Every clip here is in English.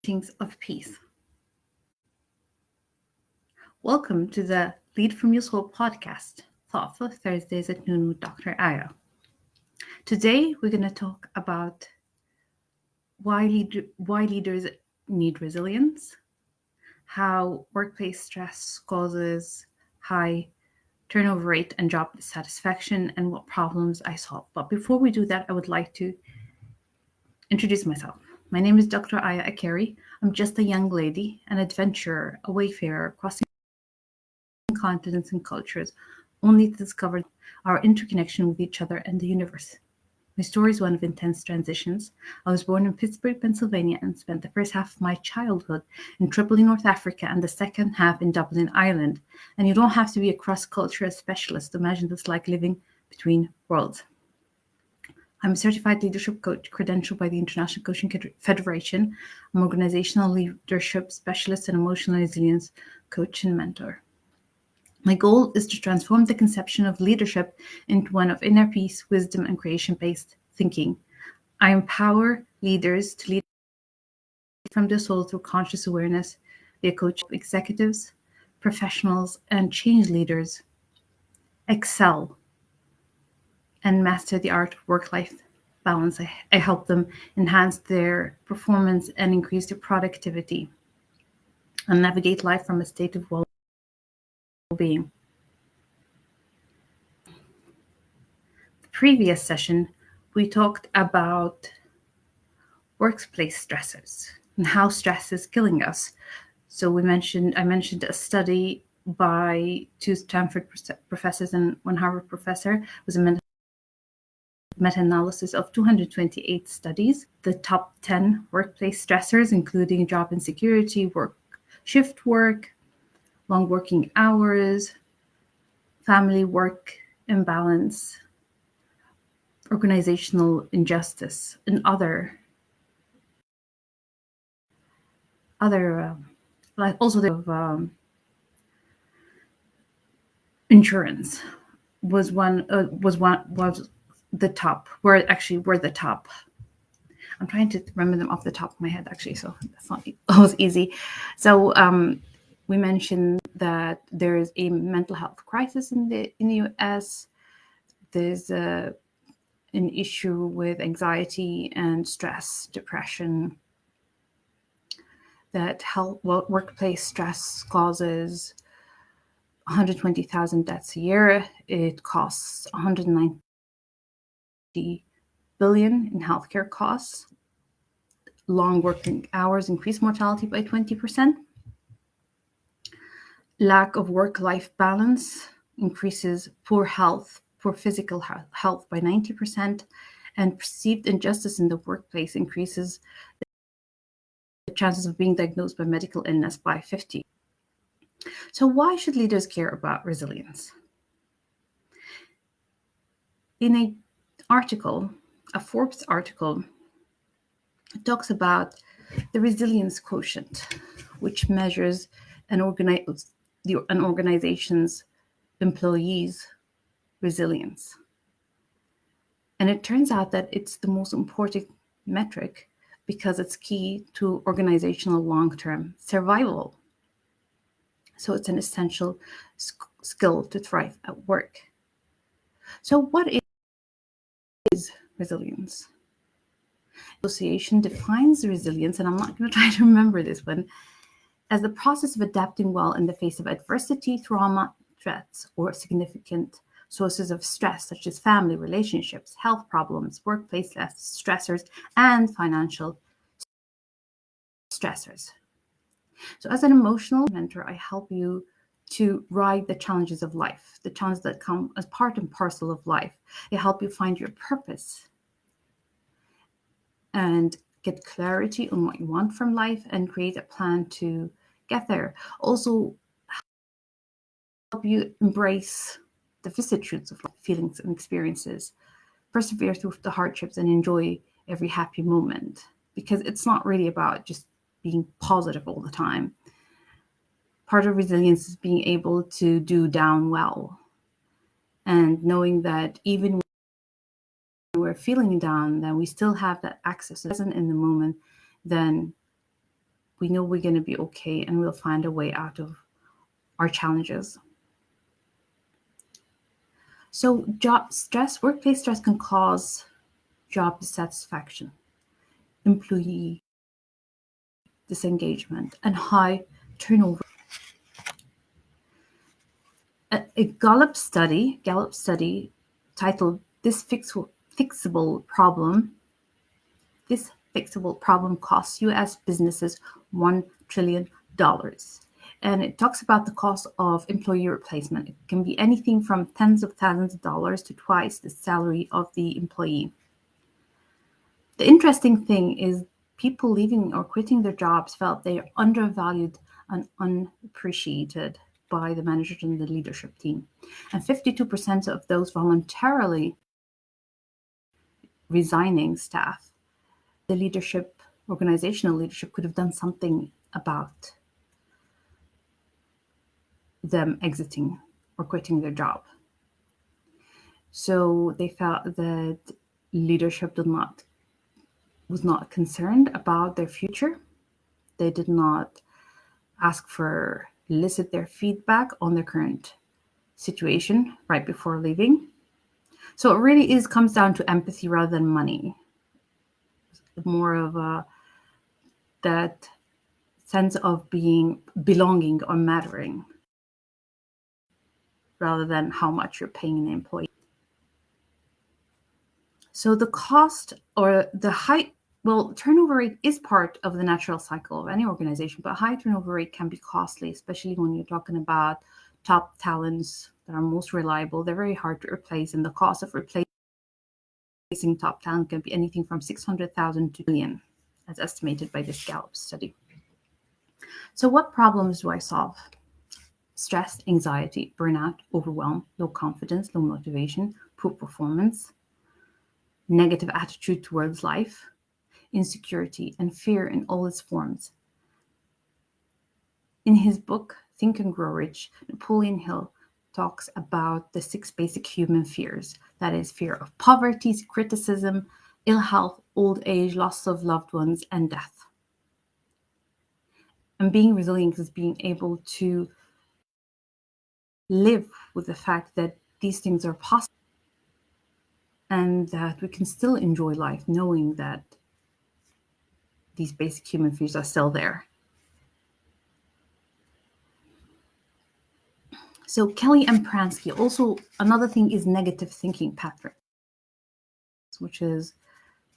Teachings of Peace. Welcome to the Lead from Your Soul podcast, Thoughtful Thursdays at noon with Dr. Aya. Today, we're going to talk about why leaders need resilience, how workplace stress causes high turnover rate and job dissatisfaction, and what problems I solve. But before we do that, I would like to introduce myself. My name is Dr. Aya Akeri. I'm just a young lady, an adventurer, a wayfarer, crossing continents and cultures, only to discover our interconnection with each other and the universe. My story is one of intense transitions. I was born in Pittsburgh, Pennsylvania, and spent the first half of my childhood in Tripoli, North Africa, and the second half in Dublin, Ireland. And you don't have to be a cross-cultural specialist to imagine this like living between worlds. I'm a certified leadership coach credentialed by the International Coaching Federation. I'm an organizational leadership specialist and emotional resilience coach and mentor. My goal is to transform the conception of leadership into one of inner peace, wisdom, and creation-based thinking. I empower leaders to lead from their soul through conscious awareness. They coach executives, professionals, and change leaders excel and master the art of work-life balance. I help them enhance their performance and increase their productivity and navigate life from a state of well-being. The previous session, we talked about workplace stressors and how stress is killing us. So I mentioned a study by two Stanford professors and one Harvard professor. It was a meta-analysis of 228 studies. The top 10 workplace stressors, including job insecurity, shift work, long working hours, family work imbalance, organizational injustice, and other like also the insurance was the top. Were the top. I'm trying to remember them off the top of my head, actually, so that's not always easy. So we mentioned that there is a mental health crisis in the U.S. There's an issue with anxiety and stress, depression. That workplace stress causes 120,000 deaths a year. It costs 190 billion in healthcare costs. Long working hours increase mortality by 20%. Lack of work-life balance increases poor physical health by 90%, and perceived injustice in the workplace increases the chances of being diagnosed by medical illness by 50%. So why should leaders care about resilience? In a Forbes article, it talks about the resilience quotient, which measures an organization's employees' resilience. And it turns out that it's the most important metric because it's key to organizational long-term survival. So it's an essential skill to thrive at work. So what is resilience? Association defines resilience, and I'm not going to try to remember this one, as the process of adapting well in the face of adversity, trauma, threats, or significant sources of stress, such as family, relationships, health problems, workplace stressors, and financial stressors. So as an emotional mentor, I help you to ride the challenges of life, the challenges that come as part and parcel of life. I help you find your purpose and get clarity on what you want from life and create a plan to get there. Also, help you embrace the vicissitudes of life, feelings and experiences, persevere through the hardships, and enjoy every happy moment, because it's not really about just being positive all the time. Part of resilience is being able to do down well and knowing that even when we're feeling down, then we still have that access. Present in the moment, then We know we're going to be okay and we'll find a way out of our challenges. So workplace stress can cause job dissatisfaction, employee disengagement, and high turnover. A Gallup study titled "This Fixable Problem Costs U.S. businesses $1 trillion." And it talks about the cost of employee replacement. It can be anything from tens of thousands of dollars to twice the salary of the employee. The interesting thing is people leaving or quitting their jobs felt they are undervalued and unappreciated by the managers and the leadership team. And 52% of those voluntarily resigning staff, the organizational leadership could have done something about them exiting or quitting their job. So they felt that leadership was not concerned about their future. They did not elicit their feedback on their current situation right before leaving. So it really comes down to empathy rather than money. More of that sense of belonging or mattering rather than how much you're paying an employee. So the cost or the high, turnover rate is part of the natural cycle of any organization, but high turnover rate can be costly, especially when you're talking about top talents that are most reliable. They're very hard to replace, and the cost of replacing top talent can be anything from $600,000 to $1 million, as estimated by this Gallup study. So what problems do I solve? Stress, anxiety, burnout, overwhelm, low confidence, low motivation, poor performance, negative attitude towards life, insecurity, and fear in all its forms. In his book, Think and Grow Rich, Napoleon Hill talks about the 6 basic human fears. That is fear of poverty, criticism, ill health, old age, loss of loved ones, and death. And being resilient is being able to live with the fact that these things are possible and that we can still enjoy life knowing that these basic human fears are still there. So Kelly and Pransky, also another thing is negative thinking patterns, which is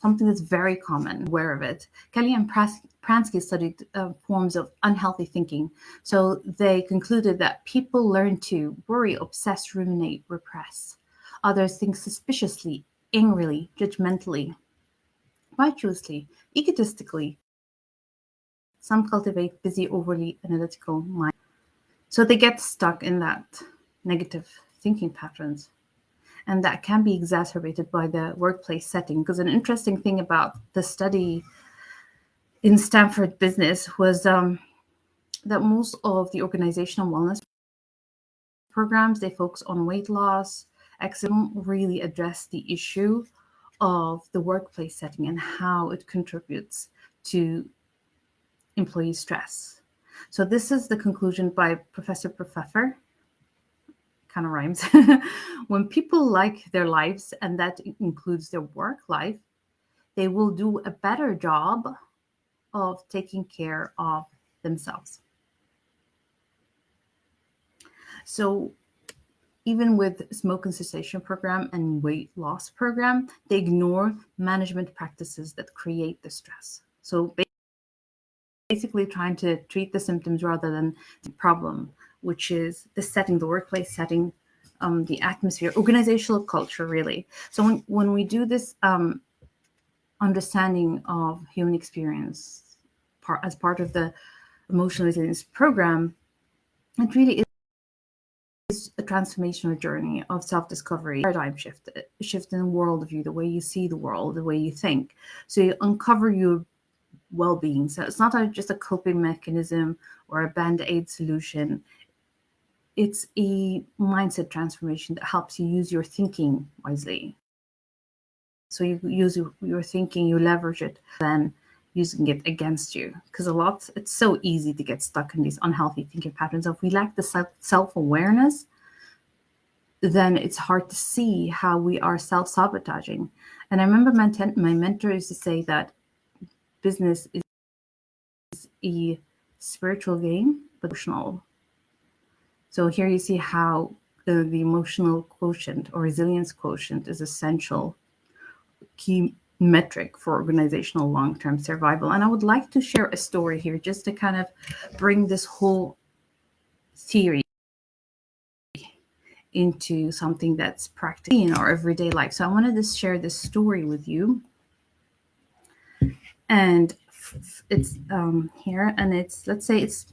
something that's very common, aware of it. Kelly and Pransky studied forms of unhealthy thinking. So they concluded that people learn to worry, obsess, ruminate, repress. Others think suspiciously, angrily, judgmentally, righteously, egotistically. Some cultivate busy, overly analytical minds. So they get stuck in that negative thinking patterns. And that can be exacerbated by the workplace setting. Because an interesting thing about the study in Stanford Business was that most of the organizational wellness programs, they focus on weight loss, don't really address the issue of the workplace setting and how it contributes to employee stress. So this is the conclusion by Professor Pfeffer. Kind of rhymes. When people like their lives, and that includes their work life, they will do a better job of taking care of themselves. So even with smoking cessation program and weight loss program, they ignore management practices that create the stress. So basically trying to treat the symptoms rather than the problem, which is the setting, the workplace setting, the atmosphere, organizational culture, really. So when we do this understanding of human experience as part of the emotional resilience program, it really is a transformational journey of self-discovery, paradigm shift in worldview, the way you see the world, the way you think. So you uncover your well-being. So it's not just a coping mechanism or a band-aid solution. It's a mindset transformation that helps you use your thinking wisely. So you use your thinking, you leverage it, then using it against you. Because it's so easy to get stuck in these unhealthy thinking patterns. So if we lack the self-awareness, then it's hard to see how we are self-sabotaging. And I remember my mentor used to say that business is a spiritual game, but emotional. So here you see how the emotional quotient or resilience quotient is essential key metric for organizational long-term survival. And I would like to share a story here just to kind of bring this whole theory into something that's practical in our everyday life. So I wanted to share this story with you. And it's here, and let's say it's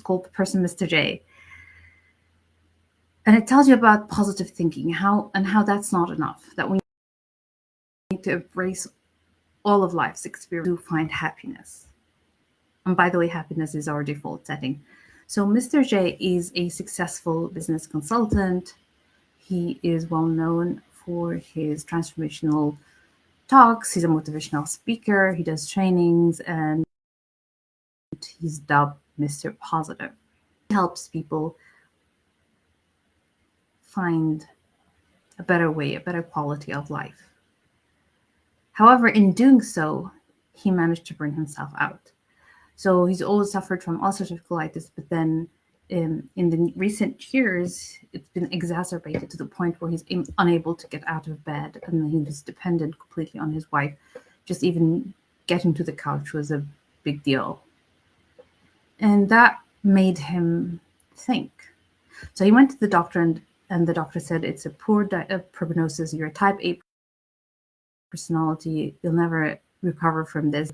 called The Person Mr. J. And it tells you about positive thinking, how that's not enough, that we need to embrace all of life's experience to find happiness. And by the way, happiness is our default setting. So Mr. J is a successful business consultant. He is well known for his transformational talks. He's a motivational speaker. He does trainings, and he's dubbed Mr. Positive. He helps people find a better way, a better quality of life. However, in doing so, he managed to burn himself out. So he's always suffered from ulcerative colitis, but then in the recent years, it's been exacerbated to the point where he's unable to get out of bed, and he was dependent completely on his wife. Just even getting to the couch was a big deal. And that made him think. So he went to the doctor, and the doctor said, it's a poor prognosis. You're a type A personality. You'll never recover from this.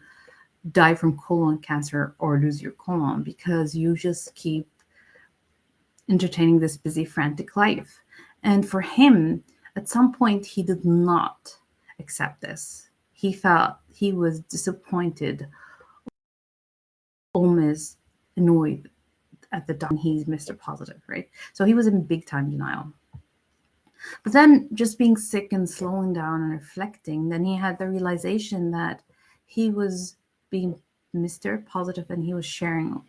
Die from colon cancer or lose your colon because you just keep entertaining this busy, frantic life. And for him, at some point, he did not accept this. He felt he was disappointed, almost annoyed at the doctor. He's Mr. Positive, right? So he was in big time denial. But then just being sick and slowing down and reflecting, then he had the realization that he was being Mr. Positive, and he was sharing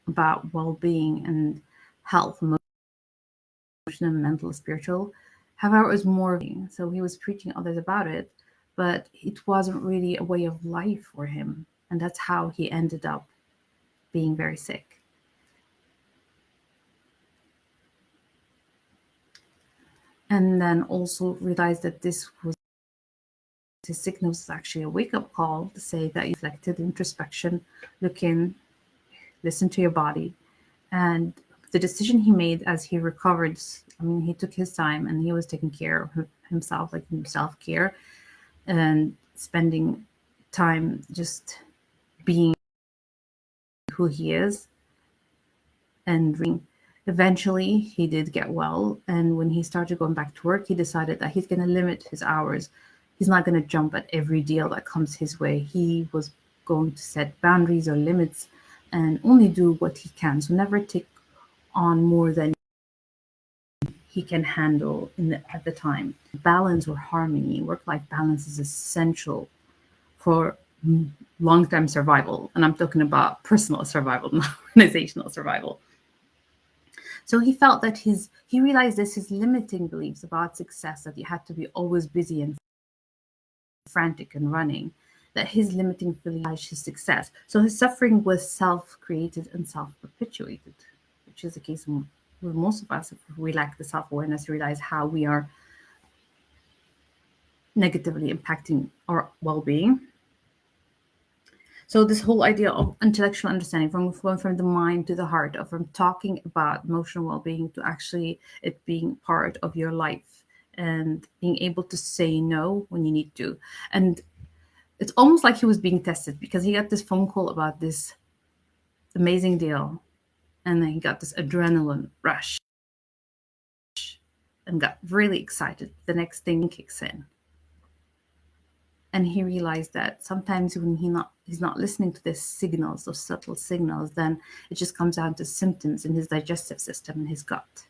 about well-being and health, emotional, mental, spiritual. However, it was more, so he was preaching others about it, but it wasn't really a way of life for him. And that's how he ended up being very sick. And then also realized that this was his sickness was actually a wake-up call to say that you reflected, introspection, look in, listen to your body. And the decision he made as he recovered, I mean, he took his time and he was taking care of himself, like self-care, and spending time just being who he is. And eventually he did get well. And when he started going back to work, he decided that he's going to limit his hours. He's not going to jump at every deal that comes his way. He was going to set boundaries or limits and only do what he can. So never take on more than he can handle at the time. Balance or harmony, work-life balance is essential for long-term survival. And I'm talking about personal survival, not organizational survival. So he felt that he realized this, his limiting beliefs about success, that you had to be always busy and frantic and running, that his limiting beliefs his success. So his suffering was self-created and self-perpetuated, which is the case with most of us. If we lack the self-awareness, realize how we are negatively impacting our well-being. So this whole idea of intellectual understanding, from the mind to the heart, or from talking about emotional well-being to actually it being part of your life and being able to say no when you need to. And it's almost like he was being tested because he got this phone call about this amazing deal, and then he got this adrenaline rush and got really excited. The next thing kicks in. And he realized that sometimes when he's not listening to these signals, those subtle signals, then it just comes down to symptoms in his digestive system and his gut.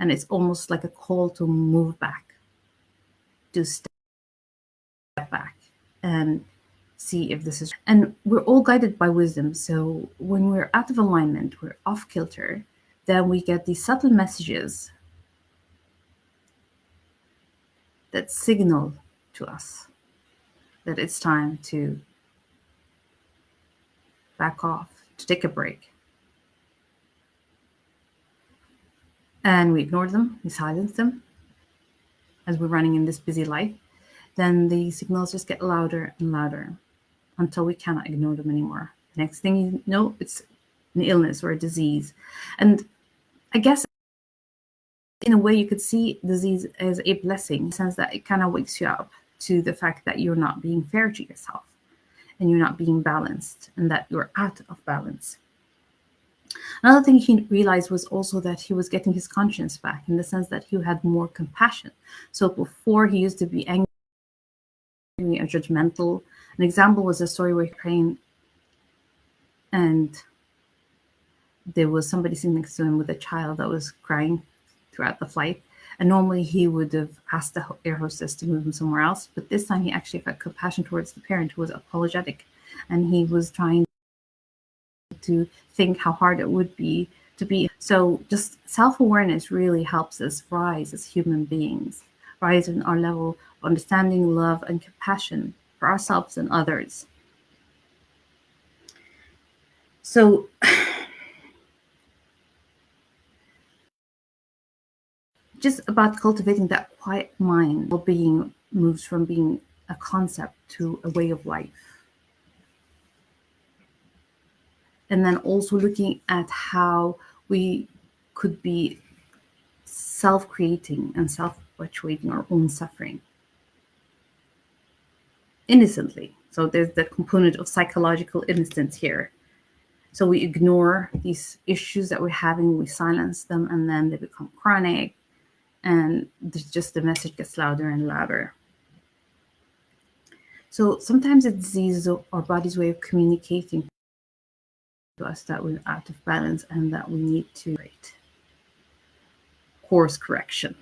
And it's almost like a call to move back, to step back and see if this is. And we're all guided by wisdom. So when we're out of alignment, we're off kilter, then we get these subtle messages that signal to us that it's time to back off, to take a break. And we ignore them, we silence them as we're running in this busy life. Then the signals just get louder and louder until we cannot ignore them anymore. Next thing you know, it's an illness or a disease. And I guess in a way you could see disease as a blessing, in the sense that it kind of wakes you up to the fact that you're not being fair to yourself and you're not being balanced and that you're out of balance. Another thing he realized was also that he was getting his conscience back, in the sense that he had more compassion. So before, he used to be angry or judgmental. An example was a story where he praying and there was somebody sitting next to him with a child that was crying throughout the flight. And normally he would have asked the air hostess to move him somewhere else. But this time he actually felt compassion towards the parent, who was apologetic. And he was trying to think how hard it would be to be. So just self-awareness really helps us rise as human beings, rise in our level of understanding, love, and compassion for ourselves and others. So just about cultivating that quiet mind, well-being moves from being a concept to a way of life. And then also looking at how we could be self-creating and self-perpetuating our own suffering innocently. So there's the component of psychological innocence here. So we ignore these issues that we're having, we silence them, and then they become chronic, and just the message gets louder and louder. So sometimes a disease is our body's way of communicating to us that we're out of balance and that we need to course correction.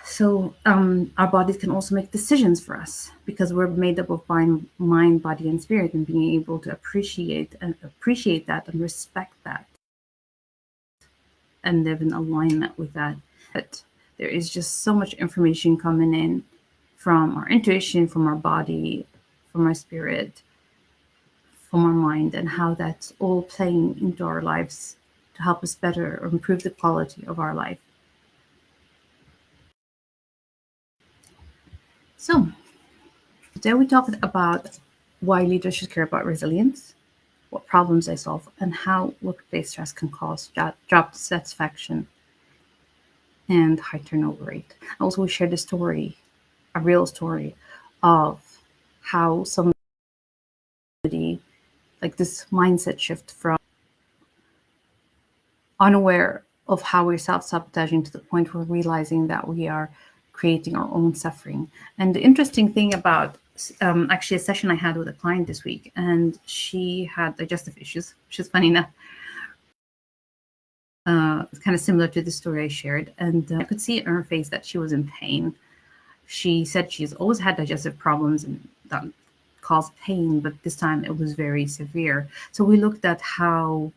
So our bodies can also make decisions for us, because we're made up of mind, body, and spirit, and being able to appreciate that and respect that and live in alignment with that. But there is just so much information coming in from our intuition, from our body, from our spirit, from our mind, and how that's all playing into our lives to help us better or improve the quality of our life. So today we talked about why leaders should care about resilience, what problems they solve, and how workplace stress can cause job dissatisfaction and high turnover rate. Also, we shared a story, a real story, of how somebody, like this mindset shift from unaware of how we're self-sabotaging to the point where realizing that we are creating our own suffering. And the interesting thing about actually a session I had with a client this week, and she had digestive issues, which is funny enough. It's kind of similar to the story I shared, and I could see in her face that she was in pain. She said she's always had digestive problems and that caused pain, but this time it was very severe. So we looked at how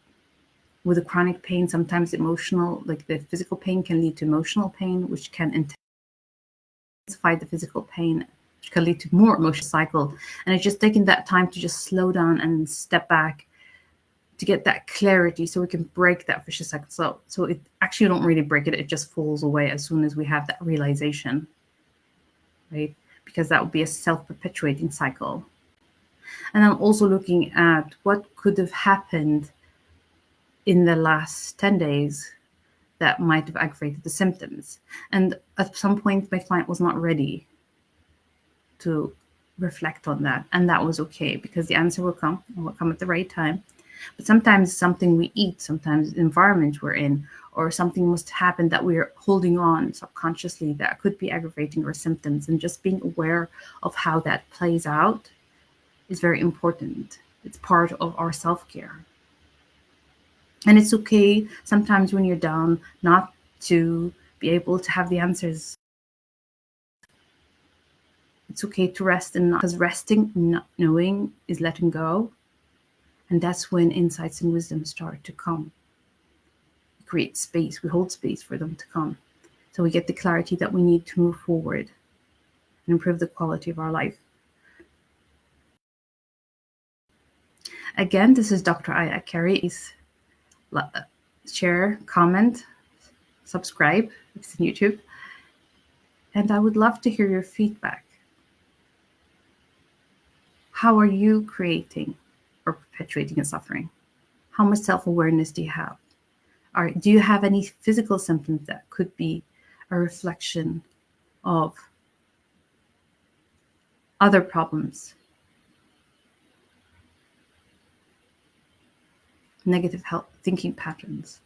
with a chronic pain, sometimes emotional, like the physical pain can lead to emotional pain, which can intensify the physical pain, which can lead to more emotional cycle. And it's just taking that time to just slow down and step back to get that clarity so we can break that vicious cycle. So it actually, don't really break it, it just falls away as soon as we have that realization, right? Because that would be a self-perpetuating cycle. And I'm also looking at what could have happened in the last 10 days that might have aggravated the symptoms. And at some point, my client was not ready to reflect on that. And that was okay, because the answer will come, and will come at the right time. But sometimes something we eat, sometimes the environment we're in, or something must happen that we're holding on subconsciously that could be aggravating our symptoms. And just being aware of how that plays out is very important. It's part of our self-care. And it's okay sometimes when you're down not to be able to have the answers. It's okay to rest and not, because resting, not knowing, is letting go. And that's when insights and wisdom start to come. We create space, we hold space for them to come. So we get the clarity that we need to move forward and improve the quality of our life. Again, this is Dr. Aya Carey. Please share, comment, subscribe if it's on YouTube. And I would love to hear your feedback. How are you creating or perpetuating a suffering? How much self-awareness do you have? Or do you have any physical symptoms that could be a reflection of other problems? Negative health thinking patterns,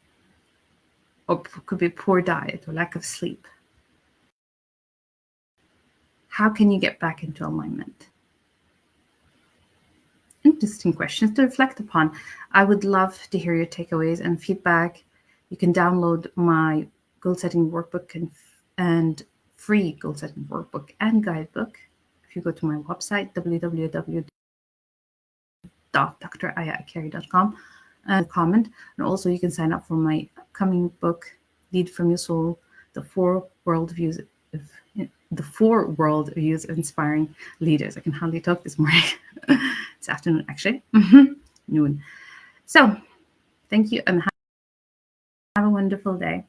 or could be poor diet or lack of sleep. How can you get back into alignment? Interesting questions to reflect upon. I would love to hear your takeaways and feedback. You can download my goal setting workbook and free goal setting workbook and guidebook if you go to my website, www.drayacarey.com, and comment. And also you can sign up for my upcoming book, Lead from Your Soul, the four worldviews of inspiring leaders. I can hardly talk this morning. It's afternoon, actually. Noon. So thank you and have a wonderful day.